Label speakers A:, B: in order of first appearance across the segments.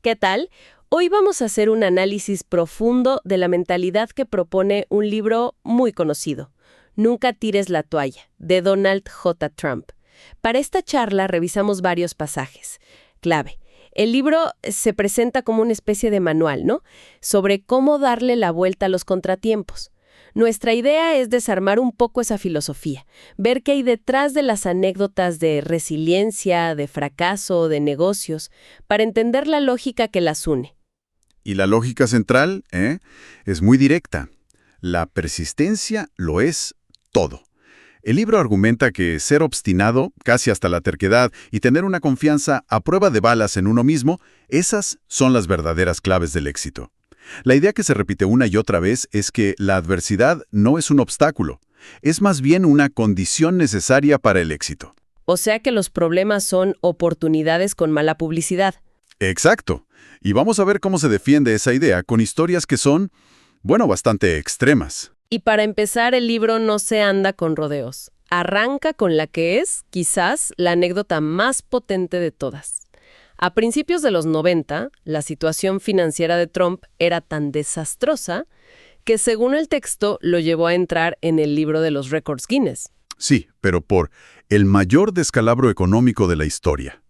A: ¿Qué tal? Hoy vamos a hacer un análisis profundo de la mentalidad que propone un libro muy conocido, Nunca tires la toalla, de Donald J. Trump. Para esta charla revisamos varios pasajes. Clave. El libro se presenta como una especie de manual, ¿no? Sobre cómo darle la vuelta a los contratiempos. Nuestra idea es desarmar un poco esa filosofía, ver qué hay detrás de las anécdotas de resiliencia, de fracaso, de negocios, para entender la lógica que las une.
B: Y la lógica central, es muy directa. La persistencia lo es todo. El libro argumenta que ser obstinado, casi hasta la terquedad, y tener una confianza a prueba de balas en uno mismo, esas son las verdaderas claves del éxito. La idea que se repite una y otra vez es que la adversidad no es un obstáculo, es más bien una condición necesaria para el éxito.
A: O sea que los problemas son oportunidades con mala publicidad.
B: Exacto. Y vamos a ver cómo se defiende esa idea con historias que son, bastante extremas.
A: Y para empezar, el libro no se anda con rodeos. Arranca con la que es, quizás, la anécdota más potente de todas. A principios de los 90, la situación financiera de Trump era tan desastrosa que, según el texto, lo llevó a entrar en el libro de los récords Guinness.
B: Sí, pero por el mayor descalabro económico de la historia.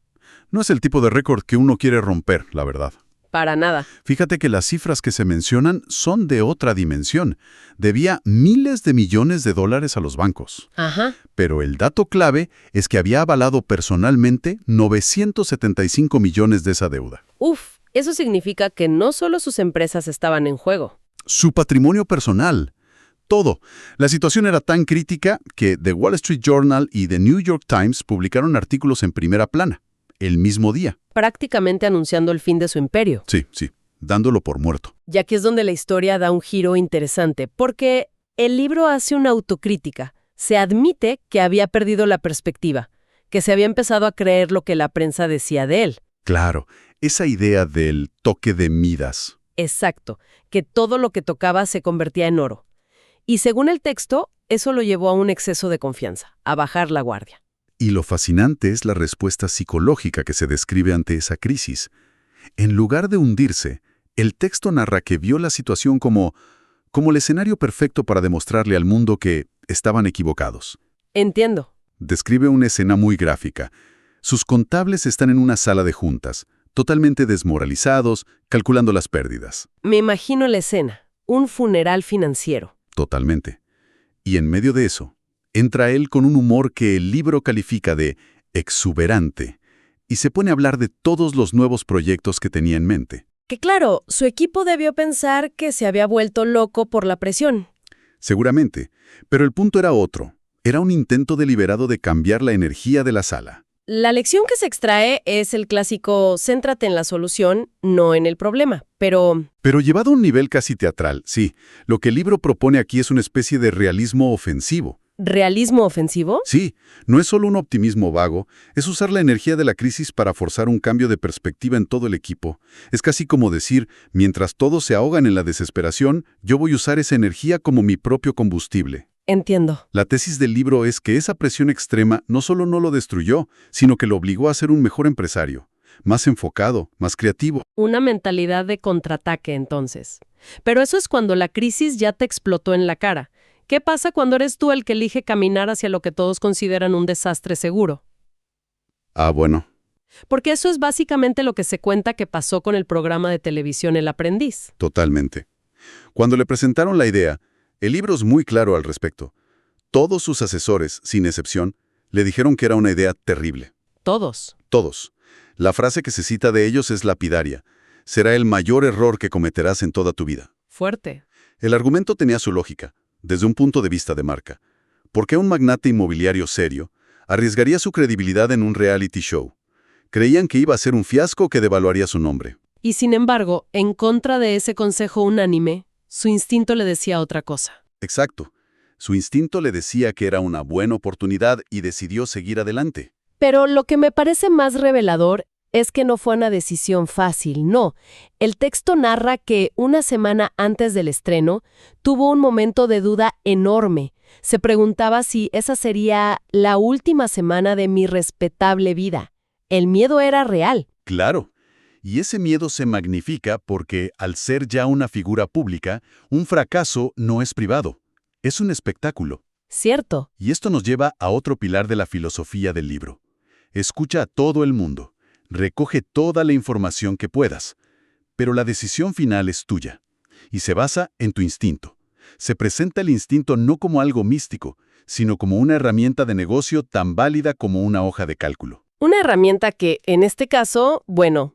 B: No es el tipo de récord que uno quiere romper, la verdad.
A: Para nada.
B: Fíjate que las cifras que se mencionan son de otra dimensión. Debía miles de millones de dólares a los bancos.
A: Ajá.
B: Pero el dato clave es que había avalado personalmente 975 millones de esa deuda.
A: Uf, eso significa que no solo sus empresas estaban en juego.
B: Su patrimonio personal. Todo. La situación era tan crítica que The Wall Street Journal y The New York Times publicaron artículos en primera plana, el mismo día.
A: Prácticamente anunciando el fin de su imperio.
B: Sí, dándolo por muerto.
A: Y aquí es donde la historia da un giro interesante, porque el libro hace una autocrítica. Se admite que había perdido la perspectiva, que se había empezado a creer lo que la prensa decía de él.
B: Claro, esa idea del toque de Midas.
A: Exacto, que todo lo que tocaba se convertía en oro. Y según el texto, eso lo llevó a un exceso de confianza, a bajar la guardia.
B: Y lo fascinante es la respuesta psicológica que se describe ante esa crisis. En lugar de hundirse, el texto narra que vio la situación como el escenario perfecto para demostrarle al mundo que estaban equivocados.
A: Entiendo.
B: Describe una escena muy gráfica. Sus contables están en una sala de juntas, totalmente desmoralizados, calculando las pérdidas.
A: Me imagino la escena, un funeral financiero.
B: Totalmente. Y en medio de eso, entra él con un humor que el libro califica de exuberante y se pone a hablar de todos los nuevos proyectos que tenía en mente.
A: Que claro, su equipo debió pensar que se había vuelto loco por la presión.
B: Seguramente, pero el punto era otro. Era un intento deliberado de cambiar la energía de la sala.
A: La lección que se extrae es el clásico céntrate en la solución, no en el problema, pero
B: llevado a un nivel casi teatral, sí. Lo que el libro propone aquí es una especie de realismo ofensivo.
A: ¿realismo ofensivo?
B: Sí, no es solo un optimismo vago, es usar la energía de la crisis para forzar un cambio de perspectiva en todo el equipo. Es casi como decir, mientras todos se ahogan en la desesperación, yo voy a usar esa energía como mi propio combustible.
A: Entiendo.
B: La tesis del libro es que esa presión extrema no solo no lo destruyó, sino que lo obligó a ser un mejor empresario, más enfocado, más creativo.
A: Una mentalidad de contraataque, entonces. Pero eso es cuando la crisis ya te explotó en la cara. ¿Qué pasa cuando eres tú el que elige caminar hacia lo que todos consideran un desastre seguro?
B: Bueno.
A: Porque eso es básicamente lo que se cuenta que pasó con el programa de televisión El Aprendiz.
B: Totalmente. Cuando le presentaron la idea, el libro es muy claro al respecto. Todos sus asesores, sin excepción, le dijeron que era una idea terrible.
A: Todos.
B: Todos. La frase que se cita de ellos es lapidaria. Será el mayor error que cometerás en toda tu vida.
A: Fuerte.
B: El argumento tenía su lógica, desde un punto de vista de marca. ¿Por qué un magnate inmobiliario serio arriesgaría su credibilidad en un reality show? Creían que iba a ser un fiasco que devaluaría su nombre.
A: Y sin embargo, en contra de ese consejo unánime, su instinto le decía otra cosa.
B: Exacto. Su instinto le decía que era una buena oportunidad y decidió seguir adelante.
A: Pero lo que me parece más revelador es que no fue una decisión fácil, no. El texto narra que una semana antes del estreno tuvo un momento de duda enorme. Se preguntaba si esa sería la última semana de mi respetable vida. El miedo era real.
B: Claro. Y ese miedo se magnifica porque, al ser ya una figura pública, un fracaso no es privado, es un espectáculo.
A: Cierto.
B: Y esto nos lleva a otro pilar de la filosofía del libro. Escucha a todo el mundo, recoge toda la información que puedas, pero la decisión final es tuya, y se basa en tu instinto. Se presenta el instinto no como algo místico, sino como una herramienta de negocio tan válida como una hoja de cálculo.
A: Una herramienta que, en este caso,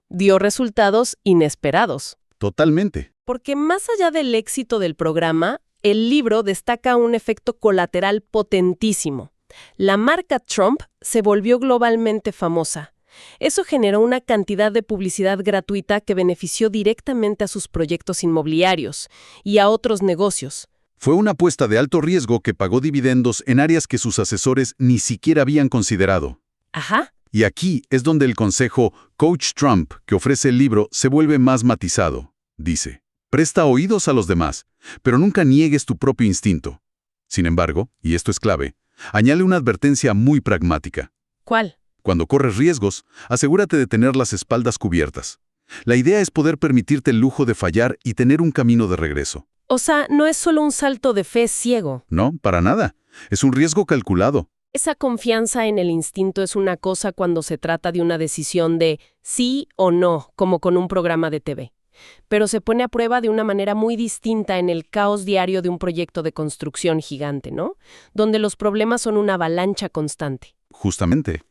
A: dio resultados inesperados.
B: Totalmente.
A: Porque más allá del éxito del programa, el libro destaca un efecto colateral potentísimo. La marca Trump se volvió globalmente famosa. Eso generó una cantidad de publicidad gratuita que benefició directamente a sus proyectos inmobiliarios y a otros negocios.
B: Fue una apuesta de alto riesgo que pagó dividendos en áreas que sus asesores ni siquiera habían considerado.
A: Ajá.
B: Y aquí es donde el consejo Coach Trump que ofrece el libro se vuelve más matizado. Dice, presta oídos a los demás, pero nunca niegues tu propio instinto. Sin embargo, y esto es clave, añade una advertencia muy pragmática.
A: ¿Cuál?
B: Cuando corres riesgos, asegúrate de tener las espaldas cubiertas. La idea es poder permitirte el lujo de fallar y tener un camino de regreso.
A: O sea, no es solo un salto de fe ciego.
B: No, para nada. Es un riesgo calculado.
A: Esa confianza en el instinto es una cosa cuando se trata de una decisión de sí o no, como con un programa de TV. Pero se pone a prueba de una manera muy distinta en el caos diario de un proyecto de construcción gigante, ¿no? Donde los problemas son una avalancha constante.
B: Justamente.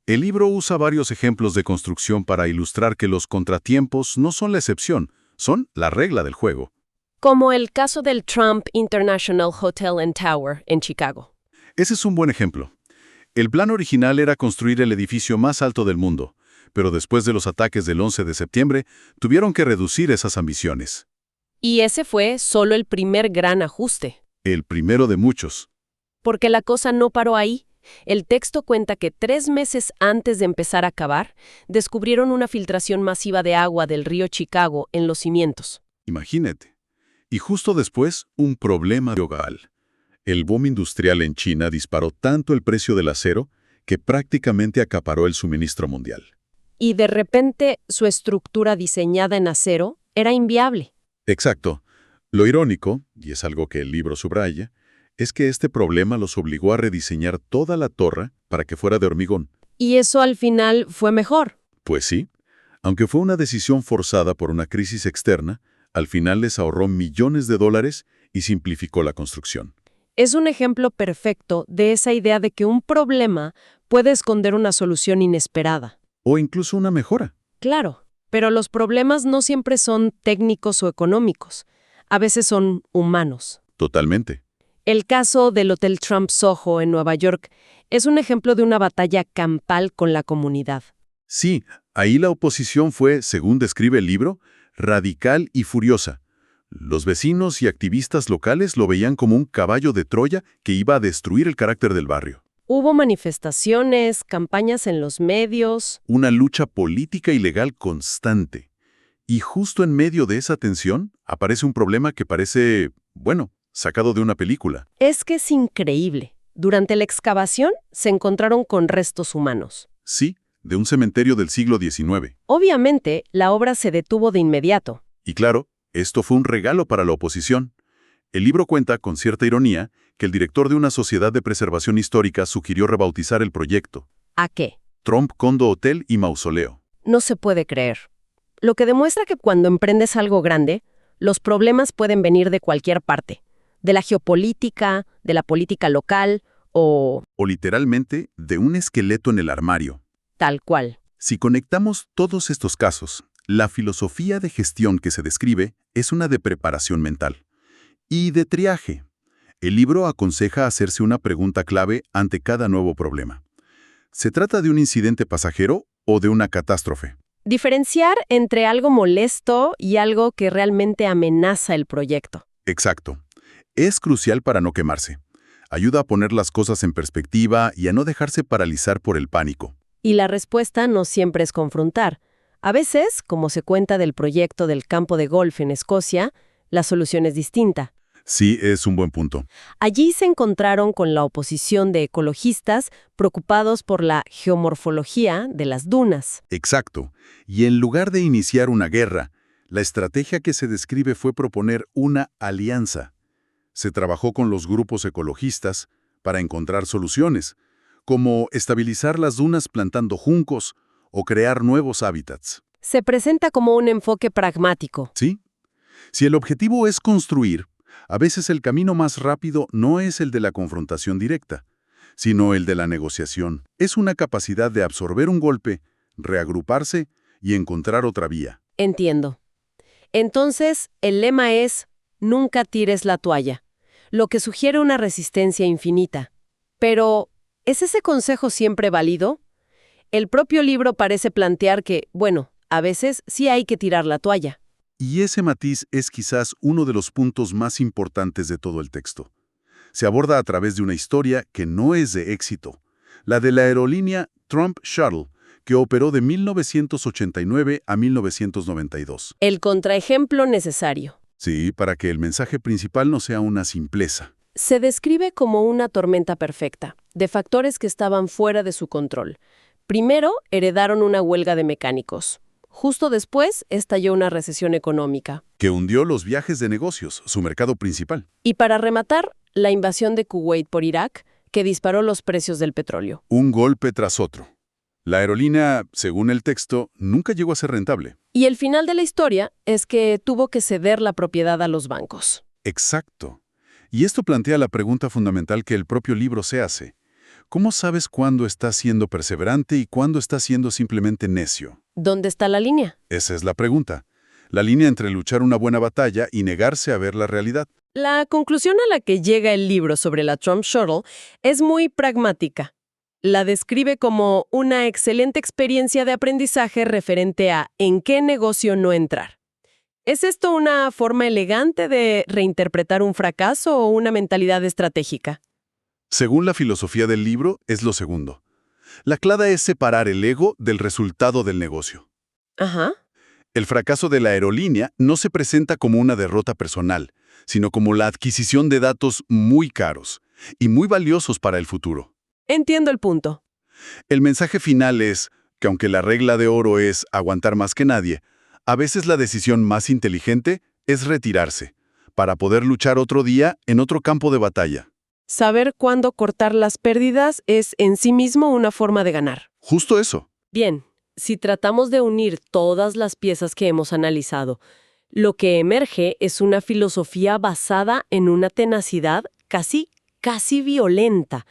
B: El libro usa varios ejemplos de construcción para ilustrar que los contratiempos no son la excepción, son la regla del juego.
A: Como el caso del Trump International Hotel and Tower en Chicago.
B: Ese es un buen ejemplo. El plan original era construir el edificio más alto del mundo, pero después de los ataques del 11 de septiembre, tuvieron que reducir esas ambiciones.
A: Y ese fue solo el primer gran ajuste.
B: El primero de muchos.
A: Porque la cosa no paró ahí. El texto cuenta que 3 meses antes de empezar a cavar, descubrieron una filtración masiva de agua del río Chicago en los cimientos.
B: Imagínate. Y justo después, un problema global. El boom industrial en China disparó tanto el precio del acero que prácticamente acaparó el suministro mundial.
A: Y de repente, su estructura diseñada en acero era inviable.
B: Exacto. Lo irónico, y es algo que el libro subraya, es que este problema los obligó a rediseñar toda la torre para que fuera de hormigón.
A: Y eso al final fue mejor.
B: Pues sí. Aunque fue una decisión forzada por una crisis externa, al final les ahorró millones de dólares y simplificó la construcción.
A: Es un ejemplo perfecto de esa idea de que un problema puede esconder una solución inesperada.
B: O incluso una mejora.
A: Claro, pero los problemas no siempre son técnicos o económicos. A veces son humanos.
B: Totalmente.
A: El caso del Hotel Trump Soho en Nueva York es un ejemplo de una batalla campal con la comunidad.
B: Sí, ahí la oposición fue, según describe el libro, radical y furiosa. Los vecinos y activistas locales lo veían como un caballo de Troya que iba a destruir el carácter del barrio.
A: Hubo manifestaciones, campañas en los medios.
B: Una lucha política y legal constante. Y justo en medio de esa tensión aparece un problema que parece, sacado de una película.
A: Es que es increíble. Durante la excavación se encontraron con restos humanos.
B: Sí, de un cementerio del siglo XIX.
A: Obviamente, la obra se detuvo de inmediato.
B: Y claro, esto fue un regalo para la oposición. El libro cuenta, con cierta ironía, que el director de una sociedad de preservación histórica sugirió rebautizar el proyecto.
A: ¿A qué?
B: Trump Condo Hotel y Mausoleo.
A: No se puede creer. Lo que demuestra que cuando emprendes algo grande, los problemas pueden venir de cualquier parte. De la geopolítica, de la política local o
B: literalmente, de un esqueleto en el armario.
A: tal cual.
B: Si conectamos todos estos casos, la filosofía de gestión que se describe es una de preparación mental y de triaje. El libro aconseja hacerse una pregunta clave ante cada nuevo problema. ¿Se trata de un incidente pasajero o de una catástrofe?
A: Diferenciar entre algo molesto y algo que realmente amenaza el proyecto.
B: Exacto. Es crucial para no quemarse. Ayuda a poner las cosas en perspectiva y a no dejarse paralizar por el pánico.
A: Y la respuesta no siempre es confrontar. A veces, como se cuenta del proyecto del campo de golf en Escocia, la solución es distinta.
B: Sí, es un buen punto.
A: Allí se encontraron con la oposición de ecologistas preocupados por la geomorfología de las dunas.
B: Exacto. Y en lugar de iniciar una guerra, la estrategia que se describe fue proponer una alianza. Se trabajó con los grupos ecologistas para encontrar soluciones, como estabilizar las dunas plantando juncos o crear nuevos hábitats.
A: Se presenta como un enfoque pragmático.
B: ¿Sí? Si el objetivo es construir, a veces el camino más rápido no es el de la confrontación directa, sino el de la negociación. Es una capacidad de absorber un golpe, reagruparse y encontrar otra vía.
A: Entiendo. Entonces, el lema es, nunca tires la toalla, lo que sugiere una resistencia infinita. Pero, ¿es ese consejo siempre válido? El propio libro parece plantear que, bueno, a veces sí hay que tirar la toalla.
B: Y ese matiz es quizás uno de los puntos más importantes de todo el texto. Se aborda a través de una historia que no es de éxito, la de la aerolínea Trump Shuttle, que operó de 1989 a 1992.
A: El contraejemplo necesario.
B: Sí, para que el mensaje principal no sea una simpleza.
A: Se describe como una tormenta perfecta, de factores que estaban fuera de su control. Primero, heredaron una huelga de mecánicos. Justo después, estalló una recesión económica.
B: Que hundió los viajes de negocios, su mercado principal.
A: Y para rematar, la invasión de Kuwait por Irak, que disparó los precios del petróleo.
B: Un golpe tras otro. La aerolínea, según el texto, nunca llegó a ser rentable.
A: Y el final de la historia es que tuvo que ceder la propiedad a los bancos.
B: Exacto. Y esto plantea la pregunta fundamental que el propio libro se hace. ¿Cómo sabes cuándo estás siendo perseverante y cuándo estás siendo simplemente necio?
A: ¿Dónde está la línea?
B: Esa es la pregunta. La línea entre luchar una buena batalla y negarse a ver la realidad.
A: La conclusión a la que llega el libro sobre la Trump Shuttle es muy pragmática. La describe como una excelente experiencia de aprendizaje referente a en qué negocio no entrar. ¿Es esto una forma elegante de reinterpretar un fracaso o una mentalidad estratégica?
B: Según la filosofía del libro, es lo segundo. La clave es separar el ego del resultado del negocio.
A: Ajá.
B: El fracaso de la aerolínea no se presenta como una derrota personal, sino como la adquisición de datos muy caros y muy valiosos para el futuro.
A: Entiendo el punto.
B: El mensaje final es que aunque la regla de oro es aguantar más que nadie, a veces la decisión más inteligente es retirarse, para poder luchar otro día en otro campo de batalla.
A: Saber cuándo cortar las pérdidas es en sí mismo una forma de ganar.
B: Justo eso.
A: Bien, si tratamos de unir todas las piezas que hemos analizado, lo que emerge es una filosofía basada en una tenacidad casi violenta.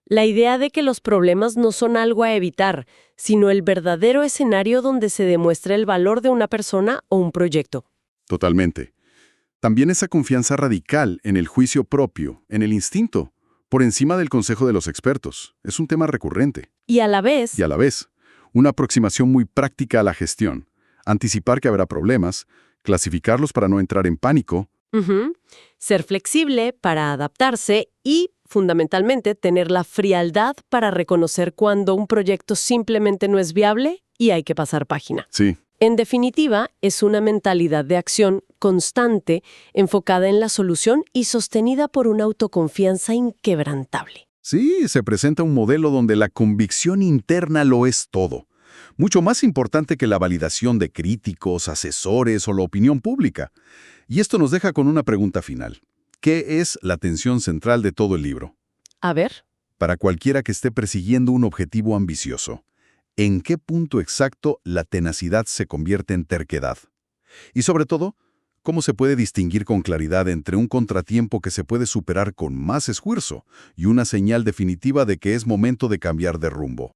A: La idea de que los problemas no son algo a evitar, sino el verdadero escenario donde se demuestra el valor de una persona o un proyecto.
B: Totalmente. También esa confianza radical en el juicio propio, en el instinto, por encima del consejo de los expertos. Es un tema recurrente.
A: Y a la vez,
B: Una aproximación muy práctica a la gestión. Anticipar que habrá problemas, clasificarlos para no entrar en pánico.
A: Ser flexible para adaptarse y, fundamentalmente, tener la frialdad para reconocer cuando un proyecto simplemente no es viable y hay que pasar página.
B: Sí.
A: En definitiva, es una mentalidad de acción constante, enfocada en la solución y sostenida por una autoconfianza inquebrantable.
B: Sí, se presenta un modelo donde la convicción interna lo es todo. Mucho más importante que la validación de críticos, asesores o la opinión pública. Y esto nos deja con una pregunta final. ¿Qué es la tensión central de todo el libro?
A: A ver.
B: Para cualquiera que esté persiguiendo un objetivo ambicioso, ¿en qué punto exacto la tenacidad se convierte en terquedad? Y sobre todo, ¿cómo se puede distinguir con claridad entre un contratiempo que se puede superar con más esfuerzo y una señal definitiva de que es momento de cambiar de rumbo?